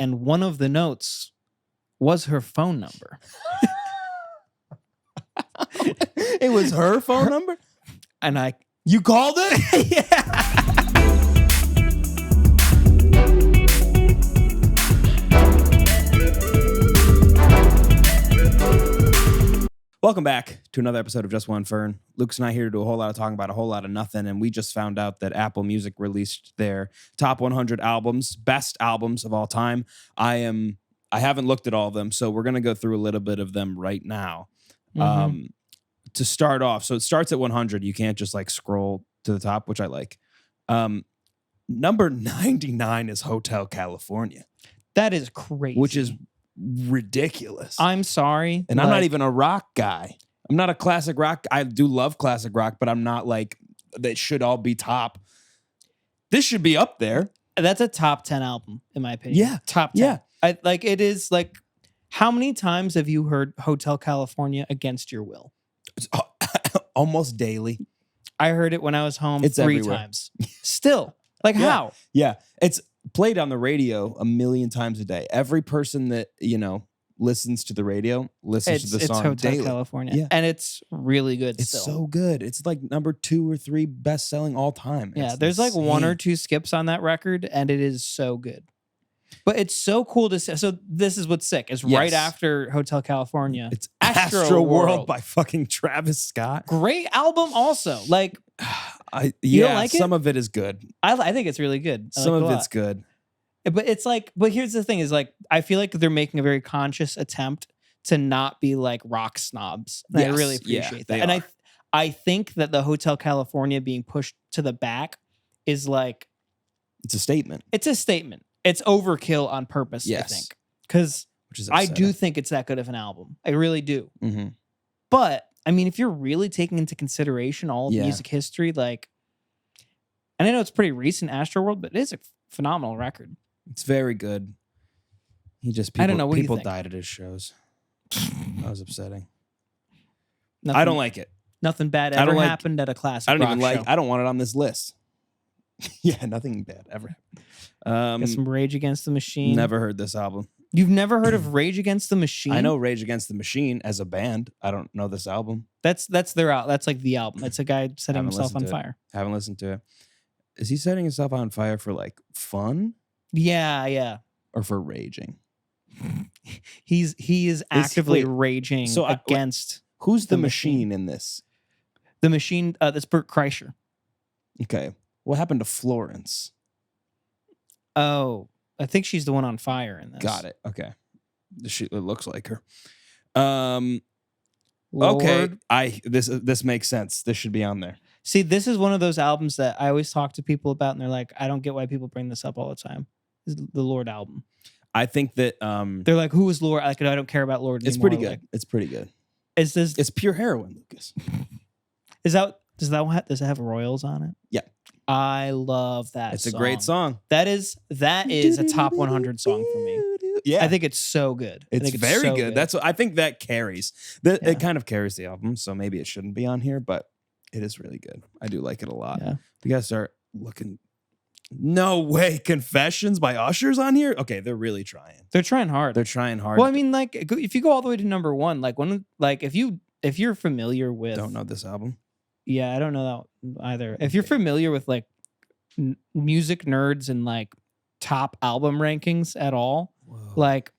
and one of the notes was her phone number. It was her phone number? And You called it? yeah. Welcome back to another episode of JustOneFern. Luke's and I here to do a whole lot of talking about a whole lot of nothing, and we just found out that Apple Music released their top 100 albums, best albums of all time. I haven't looked at all of them, so we're going to go through a little bit of them right now. Mm-hmm. To start off, so it starts at 100. You can't just like scroll to the top, which I like. Number 99 is Hotel California. That is crazy. Which is ridiculous. I'm sorry. And I'm not even a rock guy. I'm not a classic rock. I do love classic rock, but I'm not like, that should all be top. This should be up there. That's a top 10 album, in my opinion. Yeah. Top 10. Yeah. It is like, how many times have you heard Hotel California against your will? Almost daily. I heard it when I was home It's 3 everywhere. times. Still. Like, Yeah. how? Yeah. It's played on the radio a million times a day. Every person that, listens to the radio listens to the song Hotel daily. California. Yeah. And it's really good It's still. so good. It's like number 2 or 3 best selling all time. Yeah, It's there's like 1 or insane. 2 skips on that record, and it is so good. But it's so cool to see. So this is what's sick. Is right Yes. after Hotel California. It's Astro Astro World World. by fucking Travis Scott. Great album also. Like, You don't like it? Some of it is good. I think it's really good. I Some like it of a it's lot. good. But it's like, but here's the thing is like, I feel like they're making a very conscious attempt to not be like rock snobs. And I Yes. really Yeah, appreciate they that. And are. I think that the Hotel California being pushed to the back is like, It's a statement, it's a statement. It's overkill on purpose, I Yes. think. Because which is I upsetting. do think it's that good of an album. I really do. Mm-hmm. But I mean, if you're really taking into consideration all of Yeah. music history, like, and I know it's pretty recent, Astroworld, but it is a phenomenal record. It's very good. I don't know, what do you People think? died at his shows. That was upsetting. Nothing, I don't like it. nothing bad I don't ever like- happened at a classic. I don't rock even like. show. I don't want it on this list. Yeah, nothing bad ever happened. Got some Rage Against the Machine. Never heard this album. You've never heard of Rage Against the Machine? I know Rage Against the Machine as a band. I don't know this album. That's their out. That's like the album. It's a guy setting Haven't himself on listened to it. fire. Haven't listened to it. Is he setting himself on fire for like fun Yeah. or for raging? He is actively wait, raging so against Who's the The Machine. machine in this? the machine. That's Bert Kreischer. Okay. What happened to Florence? Oh, I think she's the one on fire in this. Got it. Okay. It looks like her. Lord. Okay. This makes sense. This should be on there. See, this is one of those albums that I always talk to people about, and they're like, I don't get why people bring this up all the time. This is the Lord album. I think that They're like, who is Lord? Like, I don't care about Lord it's anymore. pretty good. Like, It's pretty good. is this? It's pure heroin, Lucas. Does it have Royals on it? Yeah. I love that. It's a great song. That is a top 100 song for me. Yeah. I think it's so good. I it's think very so good. I think that carries. Yeah. It kind of carries the album, so maybe it shouldn't be on here, but it is really good. I do like it a lot. Yeah. We gotta start looking. No way, Confessions by Usher's on here. Okay, they're really trying. They're trying hard. They're trying hard. Well, I mean, like, if you go all the way to number 1, if you're familiar with, Don't know this album. yeah, I don't know that either. If you're familiar with like music nerds and like top album rankings at all, Whoa. like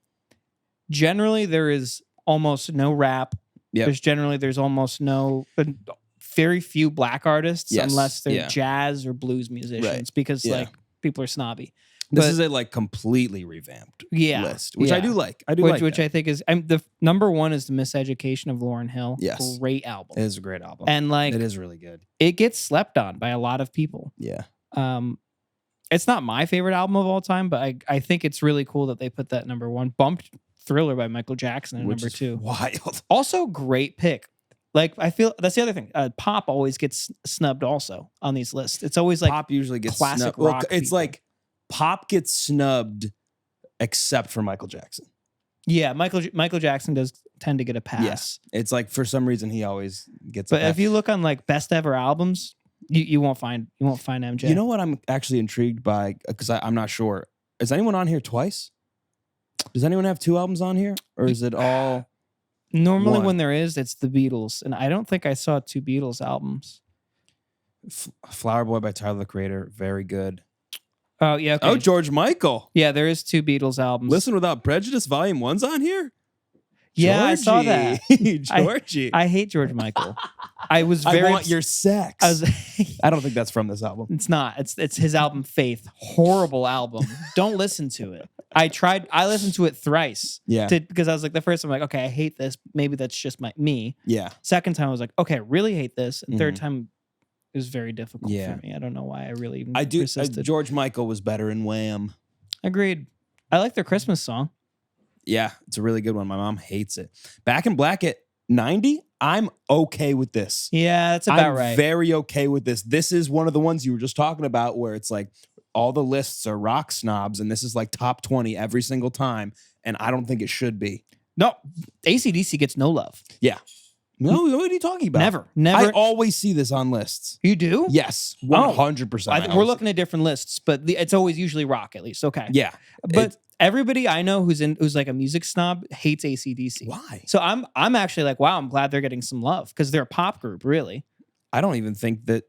generally there is almost no rap. Yep. There's almost no, very few black artists Yes, unless they're yeah. jazz or blues musicians because Yeah. like people are snobby. This But- is a like completely revamped Yeah, list, which I yeah. do like. which I think is the number 1 is The Miseducation of Lauryn Hill. Yes. Great album. It is a great album. And like it is really good. it gets slept on by a lot of people. Yeah. It's not my favorite album of all time, but I think it's really cool that they put that number 1. Bumped Thriller by Michael Jackson at Which number is 2. wild. Also, great pick. Like, I feel that's the other thing. Pop always gets snubbed also on these lists. It's always like Pop usually gets classic snubbed. Well, rock it's people. like pop gets snubbed except for Michael Jackson. yeah, Michael Jackson does tend to get a pass. It's like for some reason he always gets. But a if you look on like best ever albums, you won't find MJ. You know what I'm actually intrigued by because I'm not sure. Is anyone on here twice? Does anyone have 2 albums on here? Or is it all Normally one? when there is, it's the Beatles. And I don't think I saw 2 Beatles albums. Flower Boy by Tyler, the Creator. Very good. Oh, yeah. Okay. Oh, George Michael. Yeah, there is 2 Beatles albums. Listen Without Prejudice, Volume 1's on here? Yeah, I saw that. Georgie. I hate George Michael. I was I very... Want Your Sex. I don't think that's from this album. It's not. It's his album Faith. Horrible album. Don't listen to it. I listened to it thrice. Yeah. Because I was like, the first time I'm like, okay, I hate this. Maybe that's just me. Yeah. Second time I was like, okay, I really hate this. And third Mhm. time it was very difficult Yeah. for me. I don't know why I really even I do. persisted. George Michael was better in Wham. Agreed. I like their Christmas song. Yeah, it's a really good one. My mom hates it. Back in Black at 90, I'm okay with this. Yeah, that's about I'm right. very okay with this. This is one of the ones you were just talking about where it's like all the lists are rock snobs and this is like top 20 every single time. And I don't think it should be. No, AC/DC gets no love. Yeah. No, what are you talking about? Never. I always see this on lists. You do? Yes, 100%. We're looking at different lists, but it's always usually rock at least. Okay. Yeah. But everybody I know who's like a music snob hates AC/DC. Why? So I'm actually like, wow, I'm glad they're getting some love because they're a pop group, really. I don't even think that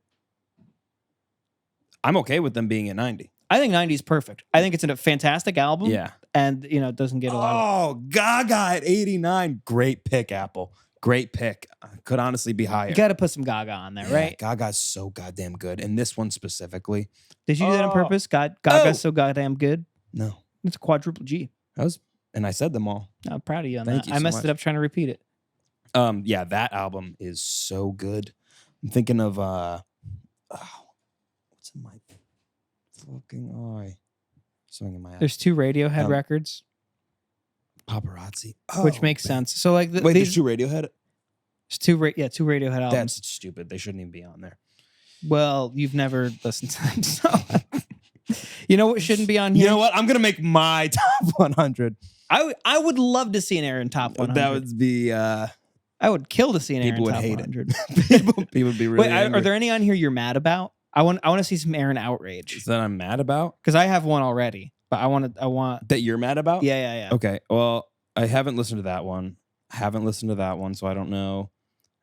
I'm okay with them being at 90. I think 90 is perfect. I think it's a fantastic album. Yeah. And, it doesn't get a lot of... Oh, Gaga at 89. Great pick, Apple. Great pick. Could honestly be higher. You got to put some Gaga on there, right? Gaga's so goddamn good. And this one specifically. Did you do that on purpose? Gaga's so goddamn good. No. It's a quadruple G. And I said them all. I'm proud of you on Thank that. you I so messed much. it up trying to repeat it. Yeah, that album is so good. I'm thinking of what's in my fucking eye? Something in my eye. There's 2 Radiohead records, Paparazzi. which makes sense. So like Wait, there's 2 Radiohead? There's 2 Radiohead albums. That's stupid. They shouldn't even be on there. Well, you've never listened to them, so you know what shouldn't be on here? You know what? I'm gonna make my top 100. I would love to see an Aaron top 100. That would be I would kill to see an people Aaron top would hate 100. it. people would be really Wait, angry. are there any on here you're mad about? I want to see some Aaron outrage that I'm mad about? because I have one already, but I want That you're mad about? yeah. Okay. Well, I haven't listened to that one. So I don't know.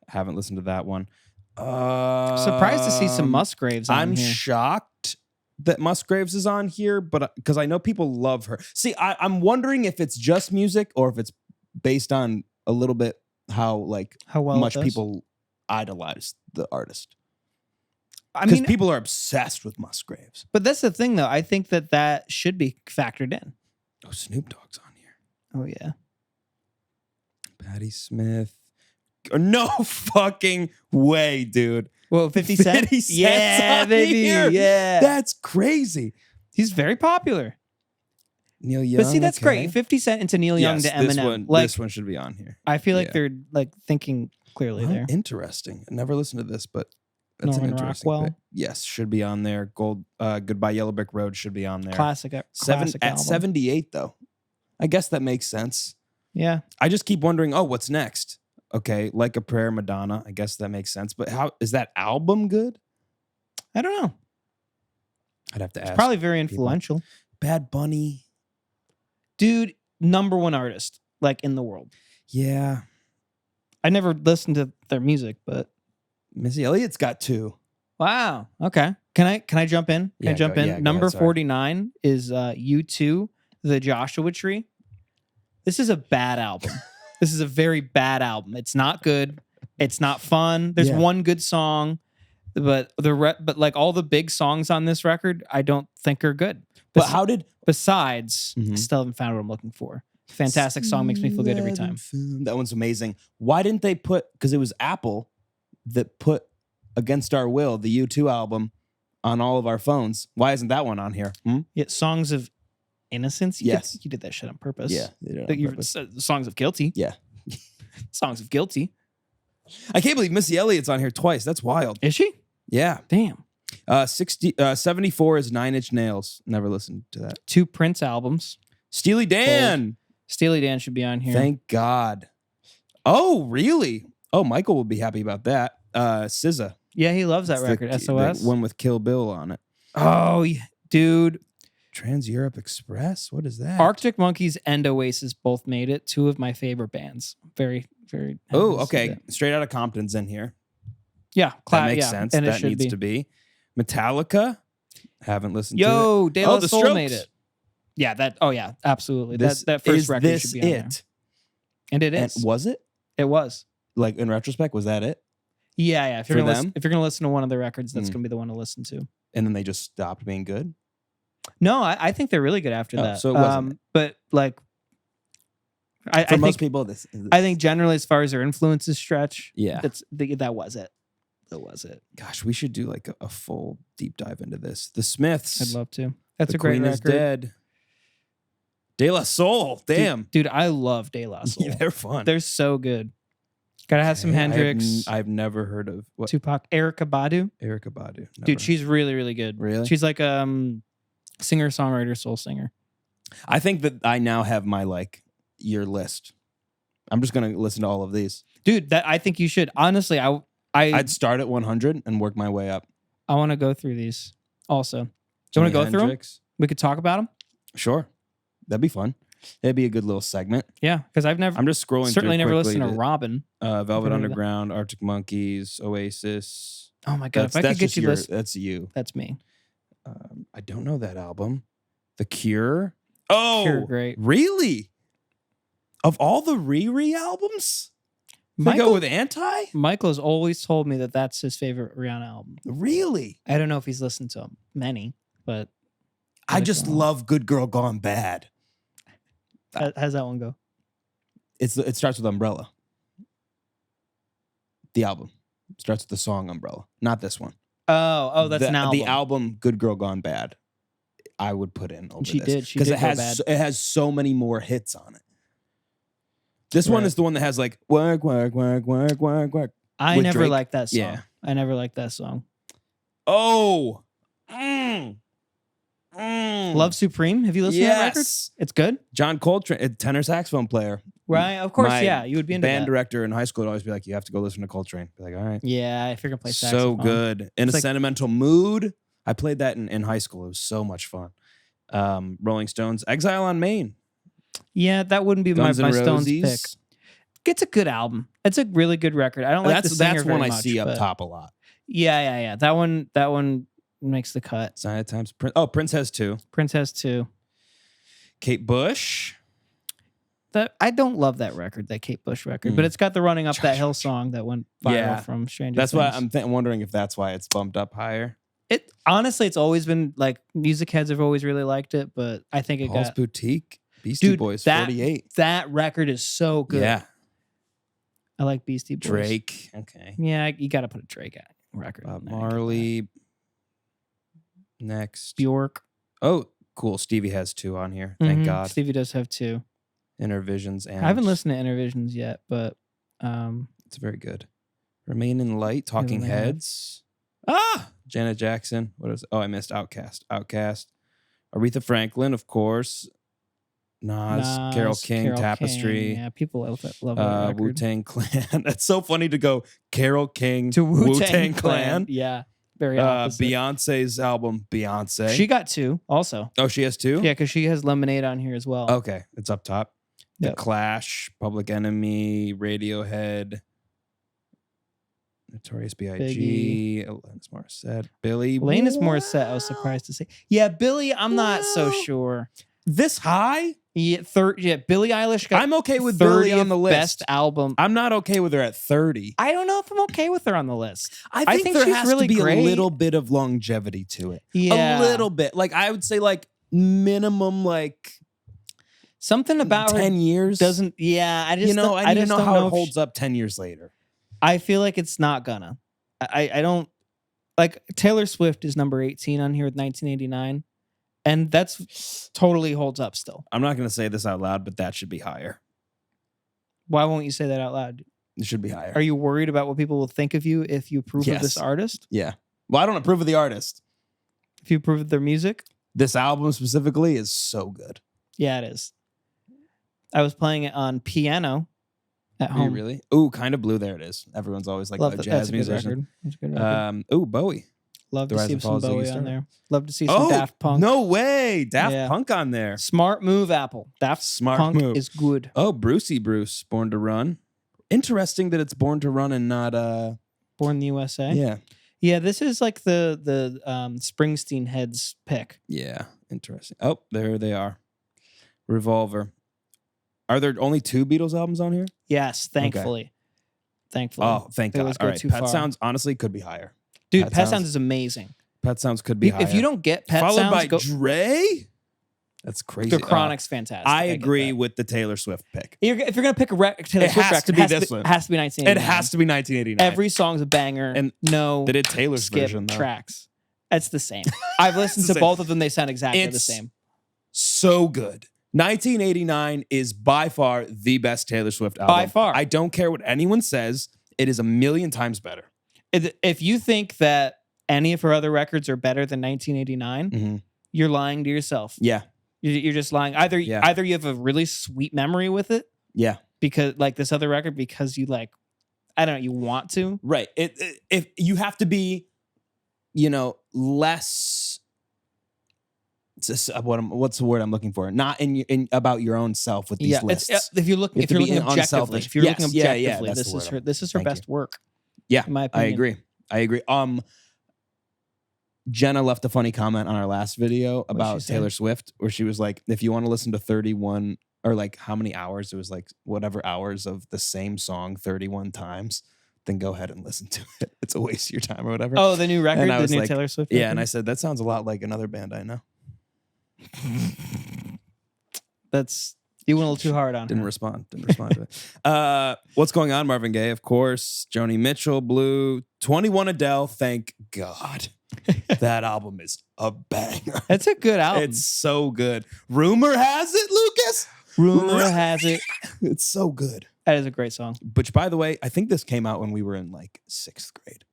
Haven't listened to that one. Surprised to see some Musgraves on I'm here. shocked that Musgraves is on here, but because I know people love her. See, I'm wondering if it's just music or if it's based on a little bit how well much it does. people idolize the artist. I Because mean, people are obsessed with Musgraves. but that's the thing, though. I think that should be factored in. Oh, Snoop Dogg's on here. Oh yeah. Patti Smith. No fucking way, dude. Well, 50 Cent. 50 Cent's Yeah, on baby. here. Yeah, That's crazy. he's very popular. Neil Young. But see, that's okay. great. 50 Cent into Neil Young Yes, to Eminem. This one should be on here. I feel like yeah. they're thinking clearly there. Interesting. I never listened to this, but that's Norman an interesting Rockwell. pick. Yes, should be on there. Goodbye Yellow Brick Road should be on there. Classic At album. 78 though. I guess that makes sense. Yeah. I just keep wondering, what's next? Okay, Like a Prayer, Madonna. I guess that makes sense. But how is that album good? I don't know. I'd have to ask. Probably very people. influential. Bad Bunny. Dude, #1 artist in the world. Yeah. I never listened to their music, but Missy Elliott's got 2. wow. Okay. Can I jump in? Can I jump in? Go Number ahead, sorry. 49 is U2, The Joshua Tree. This is a bad album. This is a very bad album. It's not good. It's not fun. There's one good song, but all the big songs on this record, I don't think are good. But besides, I still haven't found what I'm looking for. Fantastic song, makes me feel good every time. That one's amazing. Why didn't they because it was Apple that put Against Our Will, the U2 album, on all of our phones. Why isn't that one on here? Yeah, Songs of Innocence. Yes. You did that shit on purpose. Yeah. They did it on purpose. Songs of Guilty. Yeah. Songs of Guilty. I can't believe Missy Elliott's on here twice. That's wild. Is she? Yeah. Damn. 74 is 9 Inch Nails. Never listened to that. 2 Prince albums. Steely Dan. Steely Dan should be on here. Thank God. Oh, really? Oh, Michael will be happy about that. SZA. Yeah, he loves that It's record. the SOS. one with Kill Bill on it. Oh, yeah. Dude. Trans Europe Express. What is that? Arctic Monkeys and Oasis both made it. Two of my favorite bands. Very, very. Oh, okay. Straight Outta Compton's in here. Yeah, that makes sense. And that needs to be. Metallica. Haven't listened to it. Yo, De La Soul Strokes. made it. Yeah, that. Oh yeah, absolutely. This, that first record this should be on there. And it is. And was it? It was. Like in retrospect, was that it? Yeah. If you're For gonna them? if you're gonna listen to one of the records, that's gonna be the one to listen to. And then they just stopped being good? No, I think they're really good after that. So it wasn't. But like, I For most think people, this I think generally, as far as their influences stretch, Yeah. that was it. That was it. Gosh, we should do like a full deep dive into this. The Smiths. I'd love to. That's the a great Queen record. is Dead. De La Soul. Damn. Dude, I love De La Soul. Yeah, they're fun. They're so good. Gotta have some Okay, Hendrix. I've never heard of what Tupac, Erykah Badu. Erykah Badu. Never Dude, heard. she's really, really good. Really? She's like singer, songwriter, soul singer. I think that I now have my like your list. I'm just gonna listen to all of these. Dude, I think you should. Honestly, I'd start at 100 and work my way up. I want to go through these also. Do you want to go through them? Hendrix. We could talk about them. Sure. That'd be fun. That'd be a good little segment. Yeah, because I'm just scrolling certainly through never quickly listened to Robin. Velvet Never heard of that. Underground, Arctic Monkeys, Oasis. Oh my god, if I That's could get just you list, that's you. that's me. I don't know that album. The Cure. Oh, Cure, great. Really? Of all the Riri albums, they go with Anti. Michael has always told me that that's his favorite Rihanna album. Really? I don't know if he's listened to many, but I just love Good Girl Gone Bad. how's that one go? It starts with Umbrella. The album starts with the song Umbrella, not this one. Oh, that's an album. The album Good Girl Gone Bad, I would put in over She this. did. She because did it go has bad. it has so many more hits on it. This one Right. is the one that has like work, work, work, work, work, work. I with never Drake. liked that song. Yeah. I never liked that song. Oh, Love Supreme. Have you listened to that record? yes. It's good, John Coltrane, a tenor saxophone player, right? Of course, My yeah. You would be into band that. director in high school would always be like, "You have to go listen to Coltrane." Be like, "All right." Yeah, if you're gonna play So saxophone. good. In It's a like- sentimental mood. I played that in high school. It was so much fun. Rolling Stones, Exile on Main, Yeah, that wouldn't be Guns my N' Stones Roses. pick. It's a good album. It's a really good record. I don't like the singer that's very one I much, see up but- top a lot. Yeah. That one makes the cut. Sign of Times. Prince has two. Prince has two. Kate Bush. That I don't love that record, that Kate Bush record, but it's got the Running Up That Hill song that went viral Yeah. from Stranger That's Things. why I'm wondering if that's why it's bumped up higher. It honestly, it's always been like music heads have always really liked it, but I think it Paul's got Boutique. Beastie Dude, Boys, that- 48. that record is so good. Yeah. I like Beastie Boys. Drake. Okay. Yeah, you got to put a Drake record. Bob in there. Marley. Next. Bjork. Oh, cool. Stevie has two on here. Thank Mhm. God. Stevie does have two. Intervisions and I haven't listened to Intervisions yet, but it's very good. Remain in Light, Talking Remain in Light. Heads. Janet Jackson. What is? Oh, I missed Outkast. Aretha Franklin, of course. Nas, Carole King, Carole Tapestry. King, yeah, people love that record. Wu-Tang Clan. That's so funny to go Carole King To Wu-Tang Clan. Yeah, very opposite. Beyonce's album, Beyonce. She got two also. Oh, she has two? Yeah, because she has Lemonade on here as well. Okay, it's up top. The Yep. Clash, Public Enemy, Radiohead, Notorious B.I.G., Alanis Morissette, Billy. Alanis Morissette, I was surprised to see. Yeah, Billy, I'm not so Well, sure. This high? Yeah, Billie Eilish got I'm okay with Billy on the 30th list. best album. I'm not okay with her at 30. I don't know if I'm okay with her on the list. I think there she's has really to be great. a little bit of longevity to it. Yeah. A little bit. Like I would say like minimum like Something about 10 her years. doesn't. Yeah, I just you know, I need to just know don't how it if holds up 10 years later. I feel like it's not gonna. I don't like Taylor Swift is number 18 on here with 1989, and that's totally holds up still. I'm not going to say this out loud, but that should be higher. Why won't you say that out loud? It should be higher. Are you worried about what people will think of you if you approve of this Yes. artist? Yeah. Well, I don't approve of the artist. If you approve of their music? This album specifically is so good. Yeah, it is. I was playing it on piano at Are you home. really? Ooh, Kind of Blue. There it is. Everyone's always like Love a that. jazz That's a good musician. record. That's a good record. Ooh, Bowie. Love The to Rise see and some Fall of Ziggy Bowie on Stardust. there. Love to see some Daft Punk. No way. Daft Yeah. Punk on there. Smart move, Apple. Daft Smart Punk move. is good. Oh, Brucey Bruce, Born to Run. Interesting that it's Born to Run and not Born in the USA. Yeah. Yeah, this is like the Springsteen heads pick. Yeah. Interesting. Oh, there they are. Revolver. Are there only 2 Beatles albums on here? Yes, thankfully. Thankfully. Oh, thank They God. always All go right. too Pet far. Sounds honestly could be higher. Dude, Pet Sounds is amazing. Pet Sounds could be higher. If you don't get Pet Followed Sounds, by go. Dre? That's crazy. The Chronic's fantastic. I get agree that. with the Taylor Swift pick. If you're gonna pick a Taylor It Swift has record, to be this one. It has to be 1989. It has to be 1989. Every song's a banger. And no they did Taylor's skip version, though. tracks. It's the same. I've listened the to same. both of them. They sound exactly the It's same. So good. 1989 is by far the best Taylor Swift album. By far. I don't care what anyone says. It is a million times better. If you think that any of her other records are better than 1989, you're lying to yourself. Yeah. You're just lying. Either you have a really sweet memory with it. Yeah. Because like this other record, because you like, I don't know, you want to. Right. If you have to be, less. What's the word I'm looking for? Not in about your own self with these lists. If you're looking objectively, unselfish. this is her best work. Yeah, in my opinion. I agree. Jenna left a funny comment on our last video about Taylor Swift, where she was like, if you want to listen to 31 or like how many hours, it was like whatever hours of the same song 31 times, then go ahead and listen to it. It's a waste of your time or whatever. Oh, the new record, the new like, Taylor Swift record? record? And I said, that sounds a lot like another band I know. You went a little too hard on Didn't her. respond to it. What's going on, Marvin Gaye? Of course. Joni Mitchell, Blue, 21 Adele. Thank God. That album is a banger. It's a good album. It's so good. Rumor has it, Lucas. Rumor has it. It's so good. That is a great song. Which, by the way, I think this came out when we were in like 6th grade.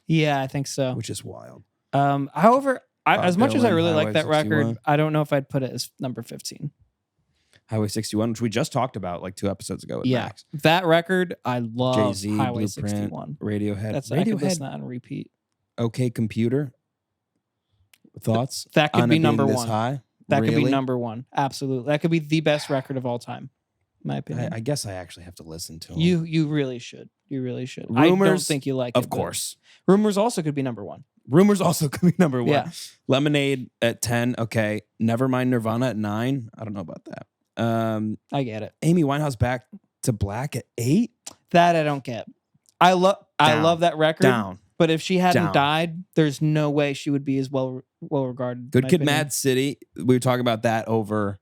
Yeah, I think so. Which is wild. However, as much as I really Highway like that 61. record, I don't know if I'd put it as number 15. Highway 61, which we just talked about like 2 episodes ago with Max. That record, I love. Jay-Z, Highway Blueprint, 61. Radiohead. I could listen to that on repeat. OK Computer. Thoughts? That could be number this one. High? That Really? could be number one. Absolutely. That could be the best record of all time. In my opinion. I guess I actually have to listen to them. You really should. You really should. Rumors, I don't think you like it. Of course. Rumors also could be number one. Rumors also could be number 1. Yeah. Lemonade at 10. Okay. Nevermind Nirvana at 9. I don't know about that. I get it. Amy Winehouse Back to Black at 8. That I don't get. I love that record. Down. But if she hadn't Down. died, there's no way she would be as well regarded. Good in my Kid, opinion. Mad City. We were talking about that over.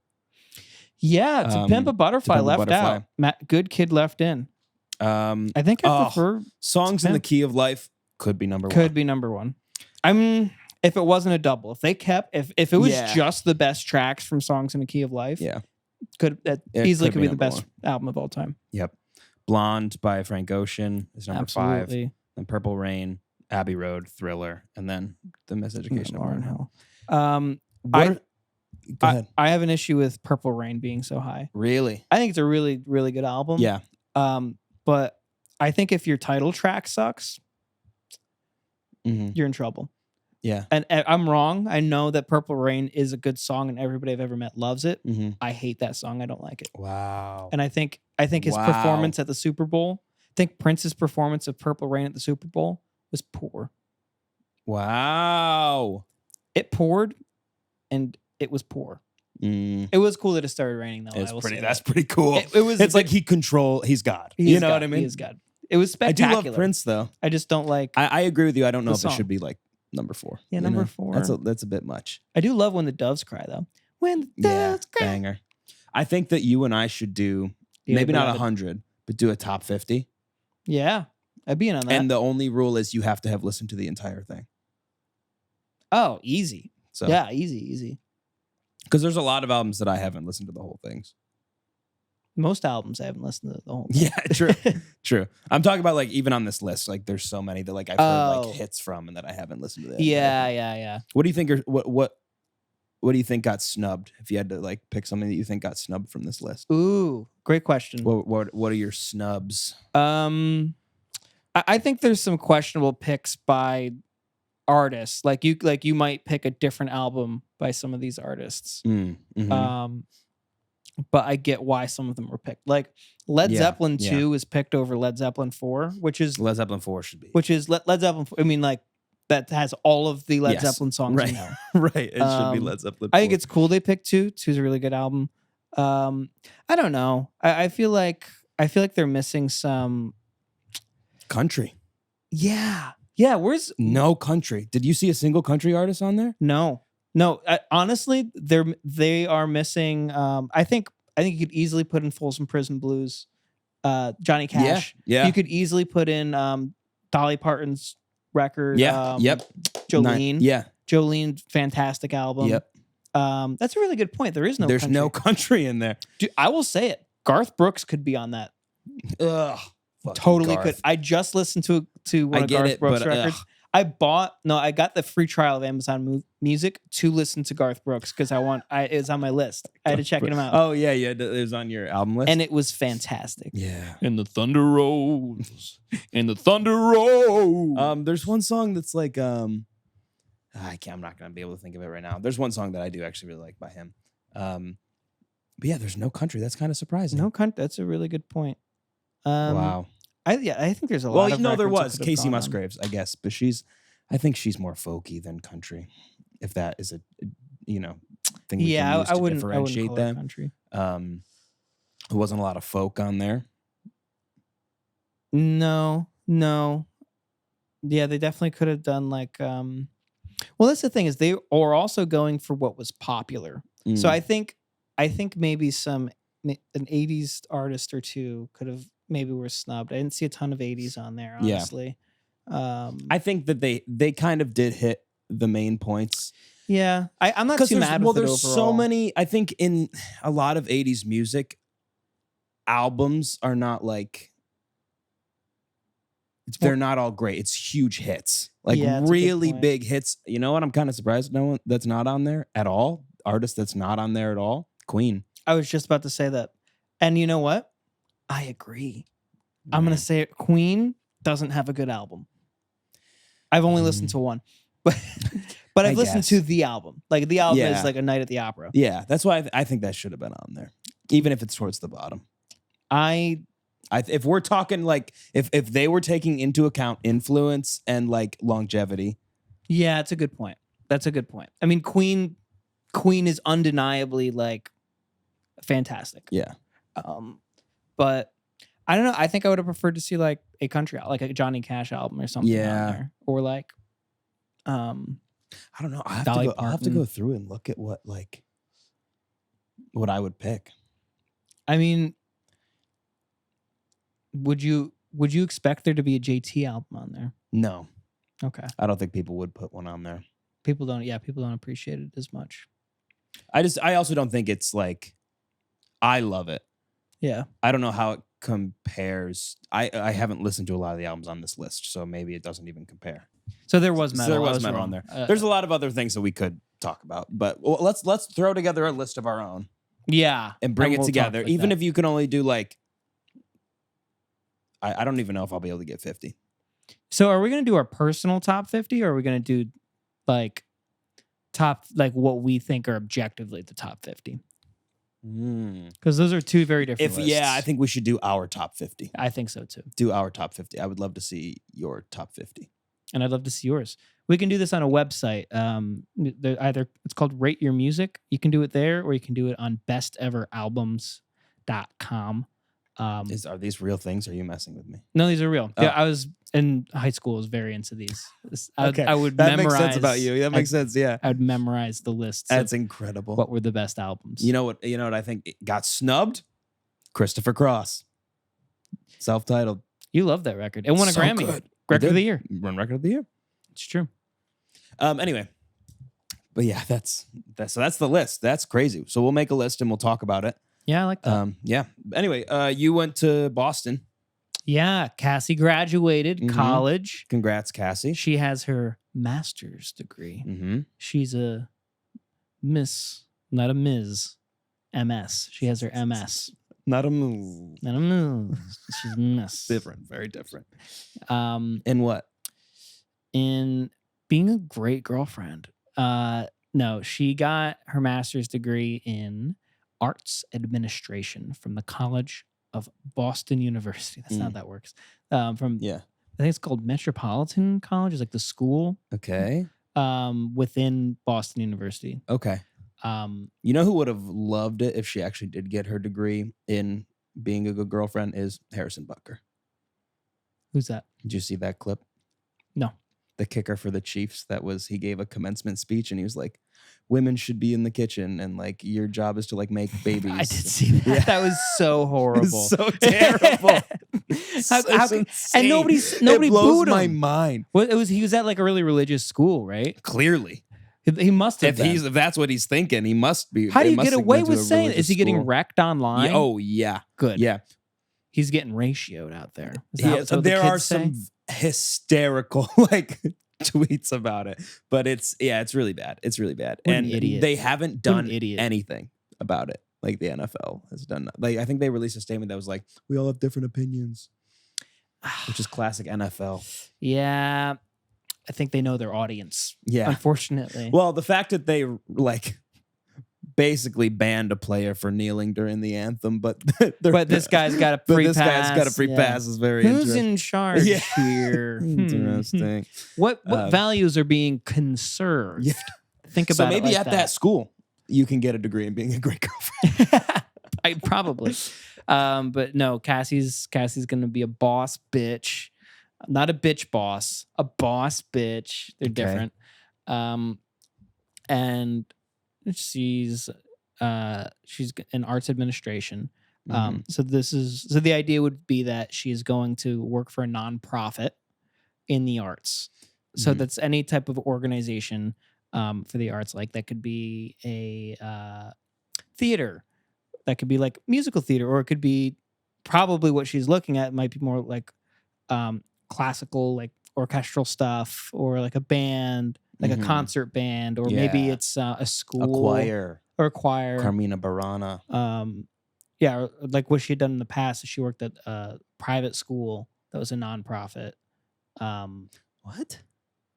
Yeah, To Pimp a Butterfly To Pimp a left Butterfly. out. Good Kid left in. I think I prefer Songs in the Key of Life could be number 1. Could be number one. If it wasn't a double, if it was just the best tracks from Songs in the Key of Life, It easily could be the number best 1. album of all time. Yep. Blonde by Frank Ocean is number 5. Absolutely. Then Purple Rain, Abbey Road, Thriller, and then The Miseducation of Lauren Lauren Hill. Hill. Go ahead. I have an issue with Purple Rain being so high. Really? I think it's a really, really good album. Yeah. But I think if your title track sucks, you're in trouble. Yeah. And I'm wrong. I know that Purple Rain is a good song and everybody I've ever met loves it. I hate that song. I don't like it. Wow. And I think his performance at the Super Bowl, I think Prince's performance of Purple Rain at the Super Bowl was poor. Wow. It poured and it was poor. It was cool that it started raining though. That's pretty cool. It's like he's God. You know what I mean? He is God. It was spectacular. I do love Prince though. I just don't like. I agree with you. I don't know if song. it should be like number 4. Yeah, number 4. That's a bit much. I do love When the Doves Cry though. When the Doves Cry. Banger. I think that you and I should do maybe not 100, but do a top 50. Yeah, I'd be in on that. And the only rule is you have to have listened to the entire thing. Oh, easy. So yeah, easy. Because there's a lot of albums that I haven't listened to the whole things. Most albums I haven't listened to the whole thing. Yeah, true. I'm talking about like even on this list, like there's so many that like I've heard like hits from and that I haven't listened to. Yeah. What do you think? What do you think got snubbed? If you had to like pick something that you think got snubbed from this list. Ooh, great question. What are your snubs? I think there's some questionable picks by artists. Like you might pick a different album by some of these artists. But I get why some of them were picked. Like Led Zeppelin 2 is picked over Led Zeppelin 4, which is Led Zeppelin 4 should be. Which is Led Zeppelin. I mean, like that has all of the Led Zeppelin songs right. in there. Right. It should be Led Zeppelin 4. I think it's cool they picked 2. 2's a really good album. I don't know. I feel like they're missing some country. Yeah. Where's no country? Did you see a single country artist on there? No. Honestly, they are missing. I think you could easily put in Folsom Prison Blues, Johnny Cash. Yeah. You could easily put in Dolly Parton's record. Yep. Jolene. Yeah. Jolene, fantastic album. Yep. That's a really good point. There's no country in there. Dude, I will say it. Garth Brooks could be on that. Ugh. Totally Garth. could. I just listened to one of Garth Brooks records. I got the free trial of Amazon Music to listen to Garth Brooks because it's on my list. I had to check him out. Oh yeah, it was on your album list, and it was fantastic. Yeah, and the thunder rolls, and the thunder rolls. There's one song that's like I'm not gonna be able to think of it right now. There's one song that I do actually really like by him. But yeah, there's no country. That's kind of surprising. No country. That's a really good point. Wow. I think there's a lot. Well, there was Casey Musgraves, I guess, but I think she's more folky than country. If that is a thing we can use to differentiate them. Country. There wasn't a lot of folk on there. No. Yeah, they definitely could have done like. Well, that's the thing is they are also going for what was popular. So I think maybe an 80s artist or two could have. Maybe we're snubbed. I didn't see a ton of 80s on there, honestly. Yeah. I think that they kind of did hit the main points. Yeah. I'm not too mad with it overall. There's so many, I think in a lot of 80s music, albums are not like, they're not all great. It's huge hits. Like really big hits. You know what? I'm kind of surprised no one that's not on there at all. Artist that's not on there at all. Queen. I was just about to say that. And you know what? I agree. I'm going to say it. Queen doesn't have a good album. I've only listened to one. But I've listened to the album. Like the album is like A Night at the Opera. Yeah, that's why I think that should have been on there. Even if it's towards the bottom. If we're talking like if they were taking into account influence and like longevity. Yeah, it's a good point. That's a good point. I mean, Queen is undeniably like fantastic. Yeah. But I don't know. I think I would have preferred to see like a country like a Johnny Cash album or something on there. Or like I don't know. I'll have to go through and look at what I would pick. I mean, would you expect there to be a JT album on there? No. Okay. I don't think people would put one on there. People don't appreciate it as much. I also don't think it's like I love it. Yeah. I don't know how it compares. I haven't listened to a lot of the albums on this list, so maybe it doesn't even compare. So there was metal. So there was metal on there. There's a lot of other things that we could talk about, but let's throw together a list of our own. Yeah. And bring it together. Even if you can only do like I don't even know if I'll be able to get 50. So are we going to do our personal top 50 or are we going to do like what we think are objectively the top 50? Because those are two very different lists. Yeah, I think we should do our top 50. I think so too. Do our top 50. I would love to see your top 50. And I'd love to see yours. We can do this on a website. It's called Rate Your Music. You can do it there, or you can do it on besteveraLbums.com. Are these real things? Or are you messing with me? No, these are real. Oh. Yeah, I was in high school. I was very into these. Okay. I would that memorize. Makes sense about you. That makes sense. Yeah, I would memorize the lists. That's incredible. What were the best albums? You know what? I think got snubbed. Christopher Cross, self-titled. You love that record. It won a Grammy. Good. Record of the year. Won record of the year. It's true. Anyway, but yeah, that's the list. That's crazy. So we'll make a list and we'll talk about it. Yeah, I like that. Yeah. Anyway, you went to Boston. Yeah, Cassie graduated college. Congrats, Cassie. She has her master's degree. Mm-hmm. She's a Miss, not a Ms. MS. She has her MS. Not a move. Not a Ms. She's Miss. Different. Very different. In In what? In Being a great girlfriend. No, she got her master's degree in arts administration from the College of Boston University. That's not how that works. From I think it's called Metropolitan College. It's like the school. Okay. Within Boston University. Okay. You know who would have loved it if she actually did get her degree in being a good girlfriend is Harrison Butker. Who's that? Did you see that clip? No. The kicker for the Chiefs. He gave a commencement speech and he was like, women should be in the kitchen and like your job is to like make babies. I did see that. Yeah. That was so horrible. It was so terrible. And nobody it blows booed him. my mind. He was at like a really religious school, right? Clearly. He must have if that's what he's thinking, he must be. How do you get away with saying? Is he getting wrecked online? Oh yeah. Good. Yeah. He's getting ratioed out there. There are some hysterical like tweets about it, but it's really bad. It's really bad, and they haven't done anything about it. Like the NFL has done. Like I think they released a statement that was like, "We all have different opinions," which is classic NFL. Yeah, I think they know their audience. Yeah, unfortunately. Well, the fact that they like basically banned a player for kneeling during the anthem, but this guy's got a free pass is very Who's in charge here? Interesting. What values are being conserved? Yeah. Think about so maybe it like at that school you can get a degree in being a great girlfriend. Probably. But no, Cassie's gonna be a boss bitch. Not a bitch boss, a boss bitch. They're different. And she's in arts administration. So the idea would be that she's going to work for a nonprofit in the arts. So that's any type of organization for the arts. Like that could be a theater, that could be like musical theater, or it could be probably what she's looking at might be more like classical, like orchestral stuff, or like a band. Like a concert band, or maybe it's a school. Or a choir. Carmina Burana. Or like what she had done in the past. She worked at a private school that was a nonprofit. What?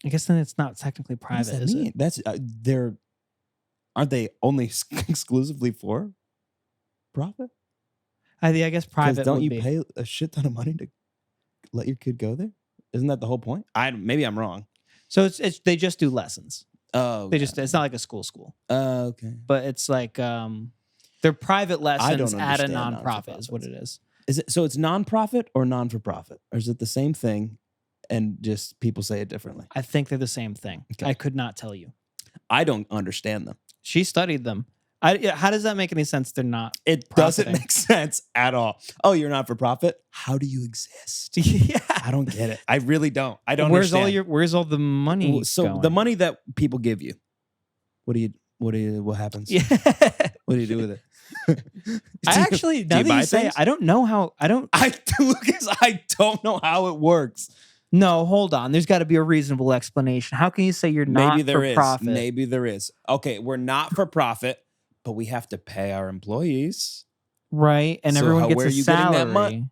I guess then it's not technically private, what does that mean? it? That's aren't they only exclusively for profit? I guess private. Don't you pay a shit ton of money to let your kid go there? Isn't that the whole point? Maybe I'm wrong. So it's they just do lessons. Oh, okay. It's not like a school. Okay. But it's like they're private lessons at a nonprofit is what it is. Is it so? It's nonprofit or non-for-profit, or is it the same thing, and just people say it differently? I think they're the same thing. Okay. I could not tell you. I don't understand them. She studied them. How does that make any sense? They're not. It doesn't make sense at all. Oh, you're not for profit? How do you exist? Yeah, I don't get it. I really don't. I don't. Where's understand. Where's all the money? So going? The money that people give you, what happens? Yeah. What do you do with it? Now that you say it, I don't know how. Lucas, I don't know how it works. No, hold on. There's got to be a reasonable explanation. How can you say you're not for profit? Maybe there is. Okay, we're not for profit. But we have to pay our employees. Right. And everyone gets a salary. Getting that money?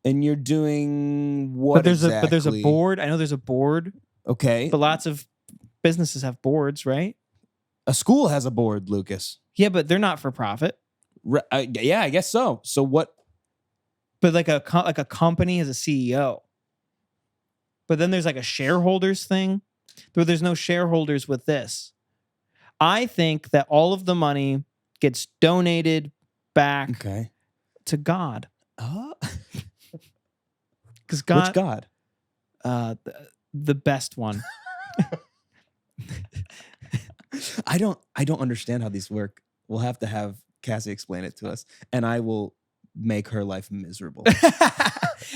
And you're doing what exactly? But there's a board. I know there's a board. Okay. But lots of businesses have boards, right? A school has a board, Lucas. Yeah, but they're not for profit. Yeah, I guess so. So what? But like a company has a CEO. But then there's like a shareholders thing. There's no shareholders with this. I think that all of the money gets donated back to God. Because God, which God? The best one. I don't understand how these work. We'll have to have Cassie explain it to us, and I will make her life miserable.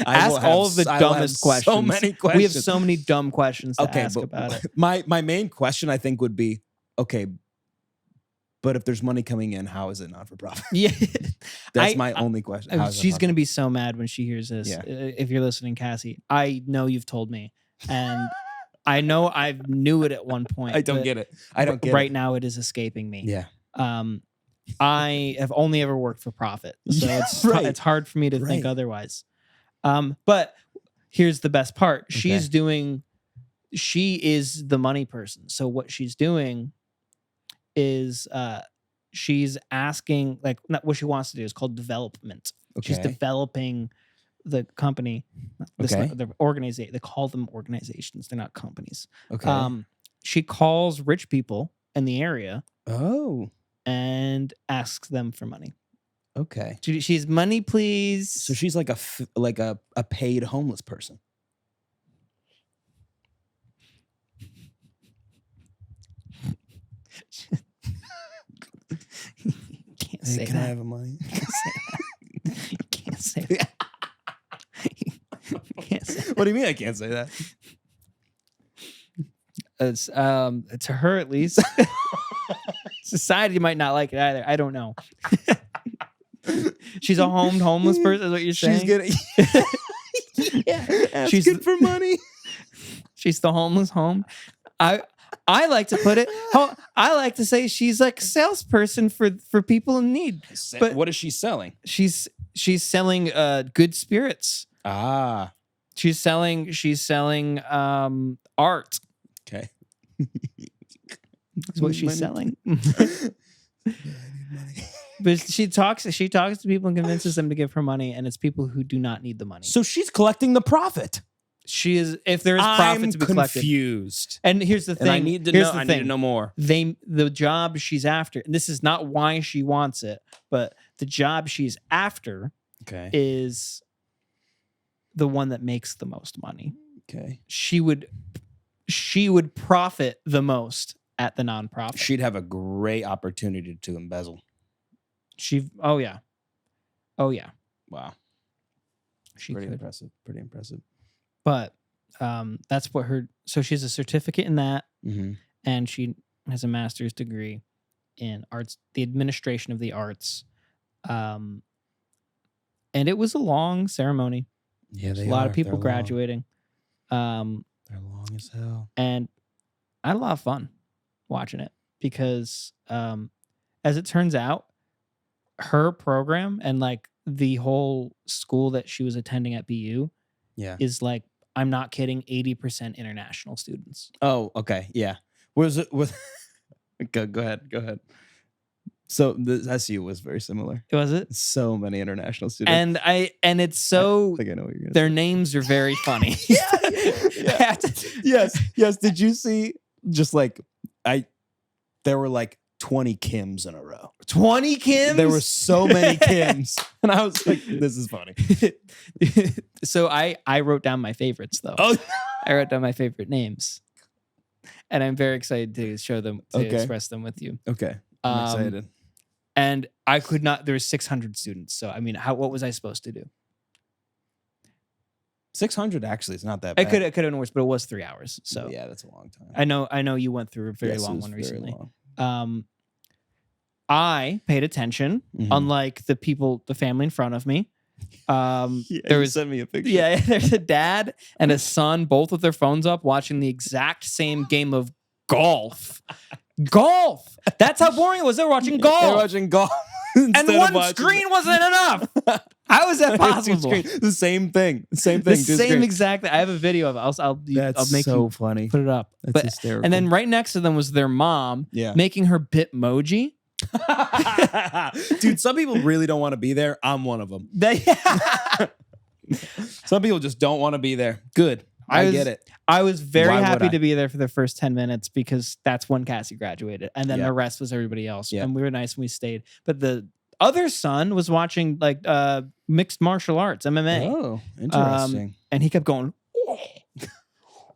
Ask all of the dumbest questions. So many questions. We have so many dumb questions to ask about it. My main question, I think, would be, okay, but if there's money coming in, how is it not for profit? Yeah. That's my only question. She's going to be so mad when she hears this. Yeah. If you're listening, Cassie, I know you've told me. And I know I knew it at one point. I don't get it. Right now it is escaping me. Yeah. I have only ever worked for profit. So it's hard for me to think otherwise. But here's the best part. She's doing she is the money person. So what she's doing is she's asking, like, not what she wants to do is called development. She's Okay. developing the company. Okay. They call them organizations. They're not companies. Okay. She calls rich people in the area Oh. and asks them for money. Okay. She's money, please. So she's like a paid homeless person. Can't say Can I that. have a money? You can't say that. You can't say that. What do you mean I can't say that? It's to her at least. Society might not like it either. I don't know. She's a homeless person, is what you're saying? She's getting asking She's for money. She's the homeless home. I like to put it. I like to say she's like a salesperson for people in need. But what is she selling? She's selling good spirits. Ah. She's selling art. Okay. That's what she's selling. Yeah, I need money. But she talks to people and convinces them to give her money, and it's people who do not need the money. So she's collecting the profit. She is, if there is profit to be collected. I'm confused. And here's the thing. And I need to know. I need to know more. The job she's after, and this is not why she wants it, but the job she's after is the one that makes the most money. Okay. She would profit the most at the nonprofit. She'd have a great opportunity to embezzle. Oh yeah. Wow. She Pretty could. impressive. Pretty impressive. But that's what so she has a certificate in that, Mm-hmm. and she has a master's degree in arts, the administration of the arts. And it was a long ceremony. Yeah, There's a lot of people They're graduating. Long. They're long as hell. And I had a lot of fun watching it because, as it turns out, her program and like the whole school that she was attending at BU is like, I'm not kidding, 80% international students. Oh, okay. Yeah. Go ahead. So the SU was very similar. Was it? So many international students. And it's so, I think I know what you're gonna their names are very funny. Yeah. Yes. Did you see just like there were like 20 Kims in a row. 20 Kims? There were so many Kims. And I was like, this is funny. So I wrote down my favorites though. Oh. I wrote down my favorite names. And I'm very excited to show them, to express them with you. Okay. I'm excited. And I could not, there were 600 students. So, I mean, what was I supposed to do? 600 actually is not that bad. It could have been worse, but it was 3 hours. So yeah, that's a long time. I know you went through a very long one recently. Long. I paid attention, unlike the family in front of me. Send me a picture. Yeah, there's a dad and a son, both with their phones up, watching the exact same game of golf. Golf. That's how boring it was. They were watching golf. They were watching golf. And one screen wasn't enough. How is that possible? The same thing. The same exact thing. I have a video of it. I'll make so you funny. Put it up. That's hysterical. And then right next to them was their mom making her Bitmoji. Dude, some people really don't want to be there. I'm one of them. Some people just don't want to be there. Good. I get it. I was very happy to be there for the first 10 minutes because that's when Cassie graduated. And then the rest was everybody else. And we were nice and we stayed. But the other son was watching like mixed martial arts, MMA. Oh, interesting. And he kept going,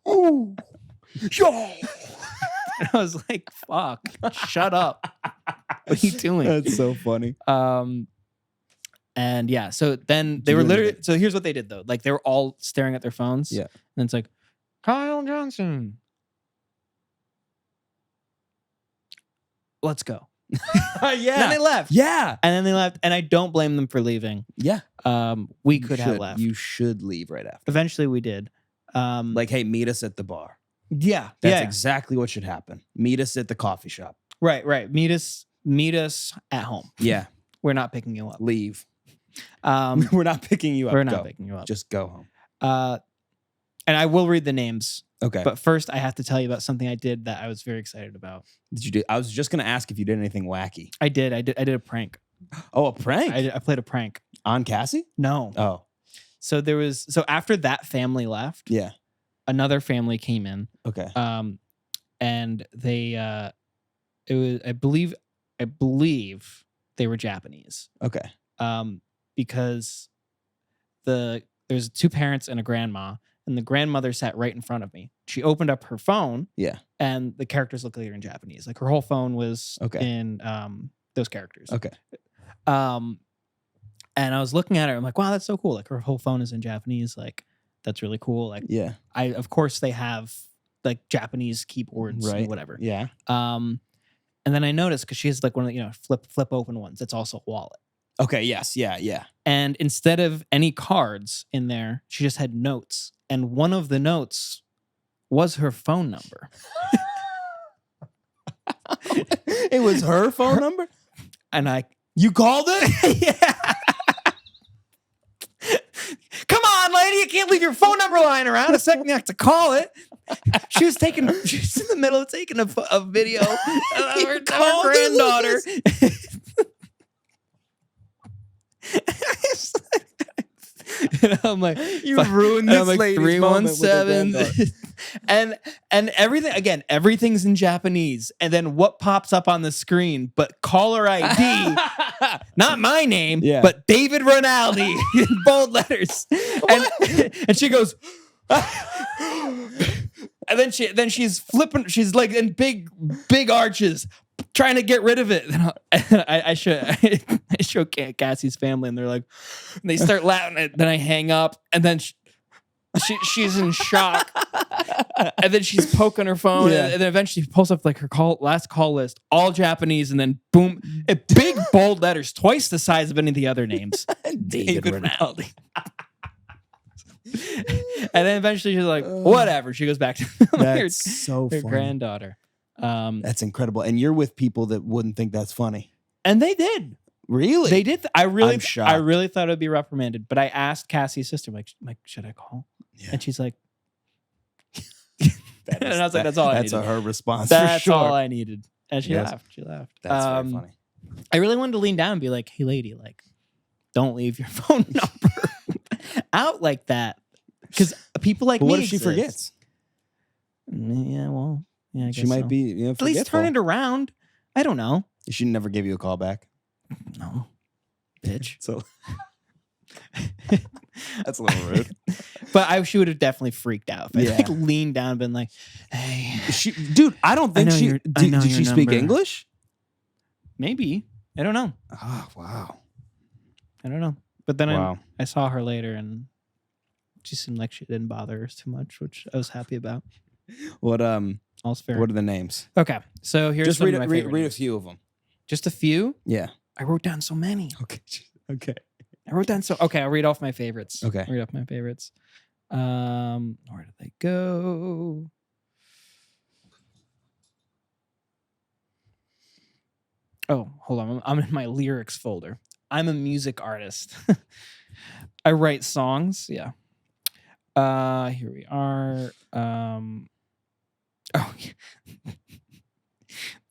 oh, yo. And I was like, fuck, shut up. What are you doing? That's so funny. And yeah, so then they were literally, so here's what they did though. Like they were all staring at their phones. Yeah. And it's like, Kyle Johnson. Let's go. Yeah. Then they left. Yeah. And then they left. And I don't blame them for leaving. Yeah. We could have left. You should leave right after. Eventually we did. Like, hey, meet us at the bar. Yeah. That's exactly what should happen. Meet us at the coffee shop. Right. Meet us at home. Yeah. We're not picking you up. Leave. We're not picking you up. We're not picking you up. Just go home. And I will read the names. Okay. But first, I have to tell you about something I did that I was very excited about. Did you do? I was just gonna ask if you did anything wacky. I did a prank. Oh, a prank? I played a prank. On Cassie? No. Oh. So after that family left, Yeah. another family came in. Okay. And they it was I believe they were Japanese. Okay. Because there's 2 parents and a grandma, and the grandmother sat right in front of me. She opened up her phone. Yeah. And the characters looked like they're in Japanese. Like her whole phone was in those characters. Okay. And I was looking at her. I'm like, wow, that's so cool. Like her whole phone is in Japanese. Like that's really cool. Like of course they have like Japanese keyboards and whatever. Yeah. And then I noticed because she has like one of the, flip open ones. It's also a wallet. Okay. Yes. Yeah. Yeah. And instead of any cards in there, she just had notes. And one of the notes was her phone number. It was her phone number? And you called it? Yeah. Come on, lady, you can't leave your phone number lying around. A second you have to call it. She was in the middle of taking a video of her granddaughter. And I'm like, you ruined this lady's 317. And everything's in Japanese. And then what pops up on the screen but caller ID, not my name, but David Ronaldi in bold letters. And she goes, and then she's flipping, she's like in big arches trying to get rid of it. I show Cassie's family, and they're like, and they start laughing. Then I hang up, and then she's in shock, and then she's poking her phone, and then eventually she pulls up like her last call list, all Japanese, and then boom, big bold letters, twice the size of any of the other names, David Ronaldi. And then eventually she's like, whatever. She goes back to her granddaughter. That's incredible. And you're with people that wouldn't think that's funny. And they did. Really? They did. I'm shocked. I really thought it would be reprimanded. But I asked Cassie's sister, like, should I call? Yeah. And she's like, and I was like, that's all I needed. That's her response. That's for sure. all I needed. And she laughed. She laughed. That's very funny. I really wanted to lean down and be like, hey, lady, like, don't leave your phone number out like that. Because people like me. What if she forgets? Yeah, well, yeah, I guess she might be. At least turn it around. I don't know. She never gave you a call back. No, bitch. So that's a little rude. But she would have definitely freaked out. If I like leaned down and been like, "Hey, dude, I don't think she did. She speak English? Maybe. I don't know. Oh wow. I don't know. But then I saw her later, and she seemed like she didn't bother us too much, which I was happy about. What all's fair. What are the names? Okay, so here's just some read of my favorite a names. few of them. Just a few? Yeah. I wrote down so many. Okay. I wrote down okay, I'll read off my favorites. Okay. I'll read off my favorites. Where did they go? Oh, hold on. I'm in my lyrics folder. I'm a music artist. I write songs. Yeah. Here we are.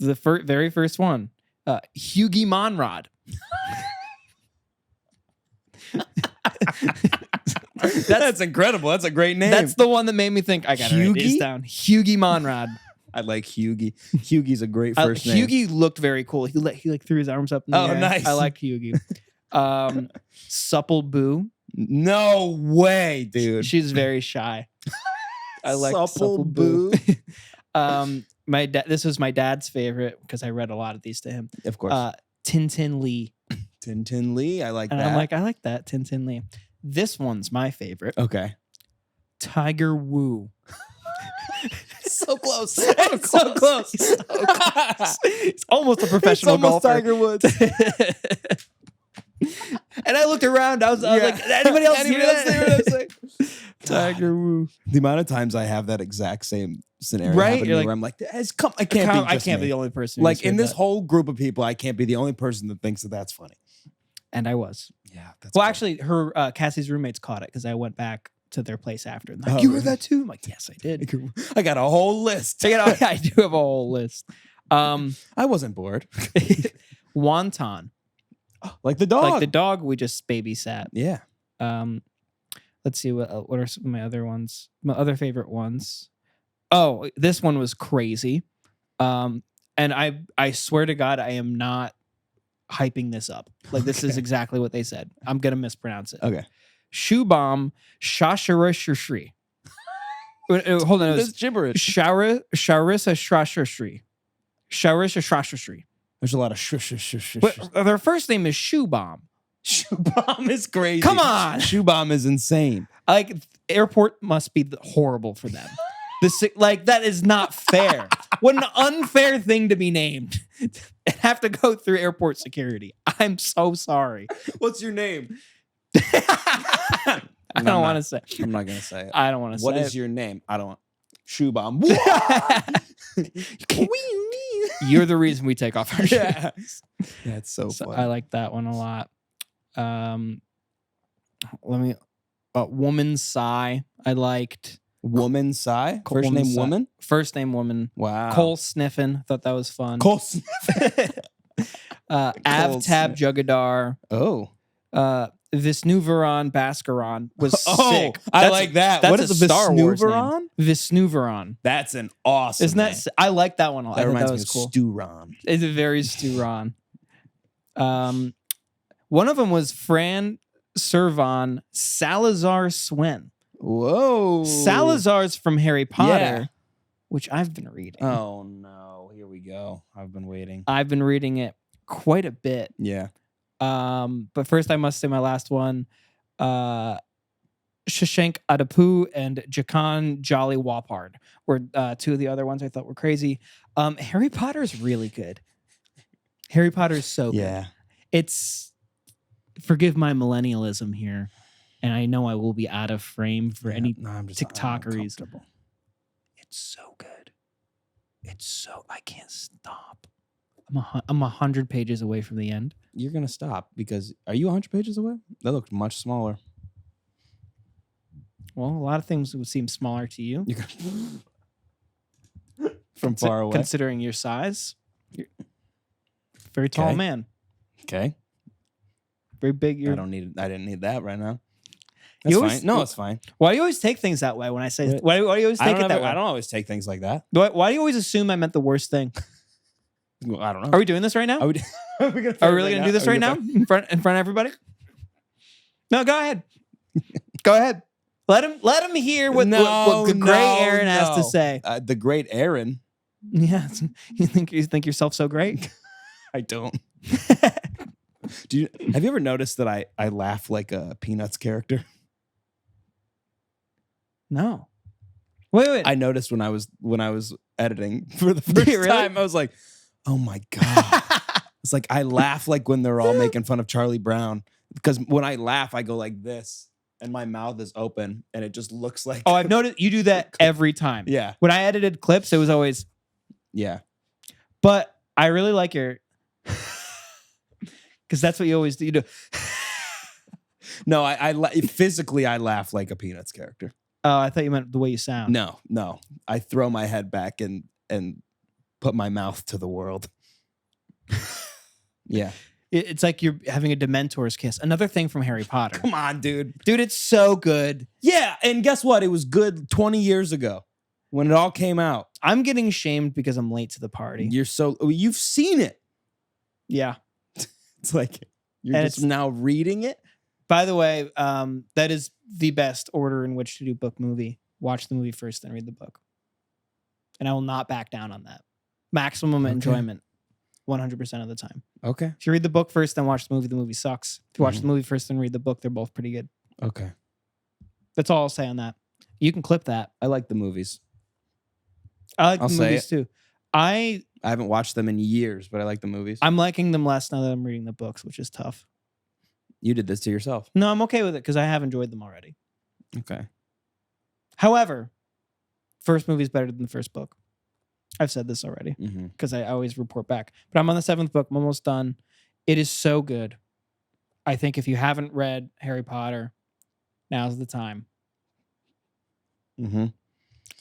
The very first one. Hughie Monrod. That's incredible. That's a great name. That's the one that made me think I got to write this down. Hughie Monrod. I like Hughie. Hughie's a great first name. Hughie looked very cool. He like threw his arms up in the air. Nice. I liked Hughie. Supple Boo. No way, dude. She's very shy. I like Supple Boo. This was my dad's favorite because I read a lot of these to him. Of course. Tintin Lee. Tintin Lee. I like that. I'm like, I like that. Tintin Lee. This one's my favorite. Okay. Tiger Woo. So close. It's so close. It's almost a professional golfer. Tiger Woods. And I looked around. I was like, anybody else hear that? Tiger Woo. The amount of times I have that exact same scenario right? happen to me where I'm like, I can't be the only person. Like in this whole group of people, I can't be the only person that thinks that that's funny. And I was. Yeah. Well, actually, her Cassie's roommates caught it because I went back to their place after. And they're like, Oh, you really? heard that too? I'm like, yes, I did. I got a whole list. I do have a whole list. I wasn't bored. Wonton. Like the dog. Like the dog we just babysat. Yeah. Let's see what are some of my other ones. My other favorite ones. Oh, this one was crazy. And I swear to God, I am not hyping this up. Like this is exactly what they said. I'm gonna mispronounce it. Okay. Shoe bomb shasharashri. Hold on. That's gibberish. Sharissa Shrashashri. Sharissa Shrashashri. There's a lot of shush. But their first name is Shoe Bomb. Shoe bomb is crazy. Come on. Shoe bomb is insane. Like airport must be horrible for them. Like that is not fair. What an unfair thing to be named and have to go through airport security. I'm so sorry. What's your name? I don't want to say. I'm not gonna say it. I don't want to say. What is your name? I don't want. Shoe bomb. You're the reason we take off our shoes. Yeah. That's so funny. I like that one a lot. Woman Sigh. I liked. Woman Sigh. First Woman name Sigh. woman. First name woman. Wow. Cole Sniffin. Thought that was fun. Cole. Avtab Jugadar. Oh. Visnuvaran Bhaskaran was sick. I like that. That's What a is a Star Wars Visnuvaran? name. Visnuvaran. That's an awesome. Isn't that? name. I like that one a lot. That I thought reminds that me was of cool. Stu-Ron. It's a very Stu-Ron. One of them was Fran Servan Salazar Swen. Whoa. Salazar's from Harry Potter, Yeah. which I've been reading. Oh no! Here we go. I've been waiting. I've been reading it quite a bit. Yeah. But first I must say my last one. Shashank Adapu and Jakan Jolly Wapard were two of the other ones I thought were crazy. Harry Potter is really good. Harry Potter is so good. Yeah. It's, forgive my millennialism here, and I know I will be out of frame for any TikTokeries. It's so good. It's so, I can't stop. I'm 100 pages away from the end. You're gonna stop because are you 100 pages away? That looked much smaller. Well, a lot of things would seem smaller to you. You're from far away. Considering your size. You're a very tall Okay. man. Okay. Very big. I didn't need that right now. That's always- fine. No, it's fine. Why do you always take things that way when I say, why do you always I take don't, it that way? I don't always take things like that. Why do you always assume I meant the worst thing? Well, I don't know. Are we doing this right now? Are we Are we really going to do this right now in front of everybody? No, go ahead. Go ahead. Let him hear what the gray Aaron has to say. The great Aaron. Yeah, you think yourself so great? I don't. Have you ever noticed that I laugh like a Peanuts character? No. Wait. I noticed when I was editing for the first Really? time. I was like, oh my God. It's like I laugh like when they're all making fun of Charlie Brown. Because when I laugh, I go like this. And my mouth is open. And it just looks like. Oh, I've noticed you do that every time. Yeah. When I edited clips, it was always. Yeah. But I really like your. Because that's what you always do. You do. No, physically I laugh like a Peanuts character. Oh, I thought you meant the way you sound. No. I throw my head back and put my mouth to the world. Yeah. It's like you're having a Dementor's kiss. Another thing from Harry Potter. Come on, dude. Dude, it's so good. Yeah, and guess what? It was good 20 years ago when it all came out. I'm getting shamed because I'm late to the party. You've seen it. Yeah. It's like you're just now reading it. By the way, that is the best order in which to do book movie. Watch the movie first, then read the book. And I will not back down on that. Maximum enjoyment 100% of the time. Okay. If you read the book first, then watch the movie sucks. If you watch the movie first, then read the book, they're both pretty good. Okay. That's all I'll say on that. You can clip that. I like the movies. I like I'll the say movies too. I haven't watched them in years, but I like the movies. I'm liking them less now that I'm reading the books, which is tough. You did this to yourself. No, I'm okay with it because I have enjoyed them already. Okay. However, first movie is better than the first book. I've said this already because I always report back. But I'm on the 7th book. I'm almost done. It is so good. I think if you haven't read Harry Potter, now's the time. Mm-hmm.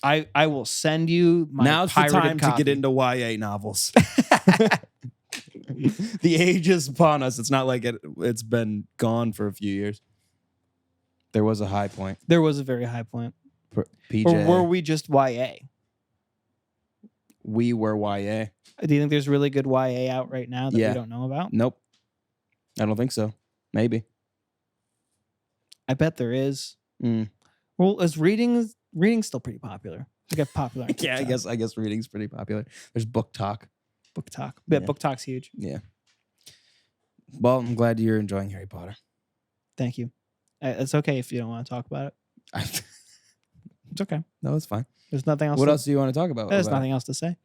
I will send you my Now's the pirated time copy. to get into YA novels. The age is upon us. It's not like it's been gone for a few years. There was a high point. There was a very high point. PJ. Or were we just YA? We were YA. Do you think there's really good YA out right now that we don't know about? Nope. I don't think so. Maybe. I bet there is. Mm. Well, is reading's still pretty popular? I get popular. On Yeah, TikTok. I guess reading's pretty popular. There's book talk. Book talk. Yeah, Yeah. book talk's huge. Yeah. Well, I'm glad you're enjoying Harry Potter. Thank you. It's okay if you don't want to talk about it. It's okay. No, it's fine. There's nothing else. What else do you want to talk about? There's nothing else to say.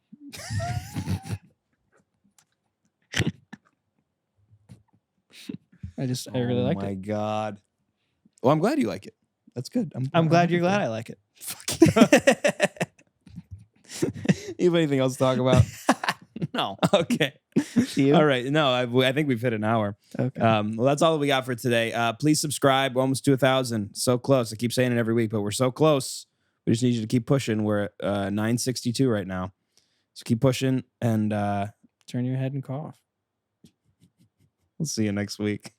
I really liked it. Oh my it. God. Well, I'm glad you like it. That's good. I'm glad you're glad I like it. You have anything else to talk about? No. Okay. You? All right. No, I think we've hit an hour. Okay. Well, that's all that we got for today. Please subscribe. We're almost to 1,000. So close. I keep saying it every week, but we're so close. We just need you to keep pushing. We're at 962 right now. So keep pushing and Turn your head and cough. we'll see you next week.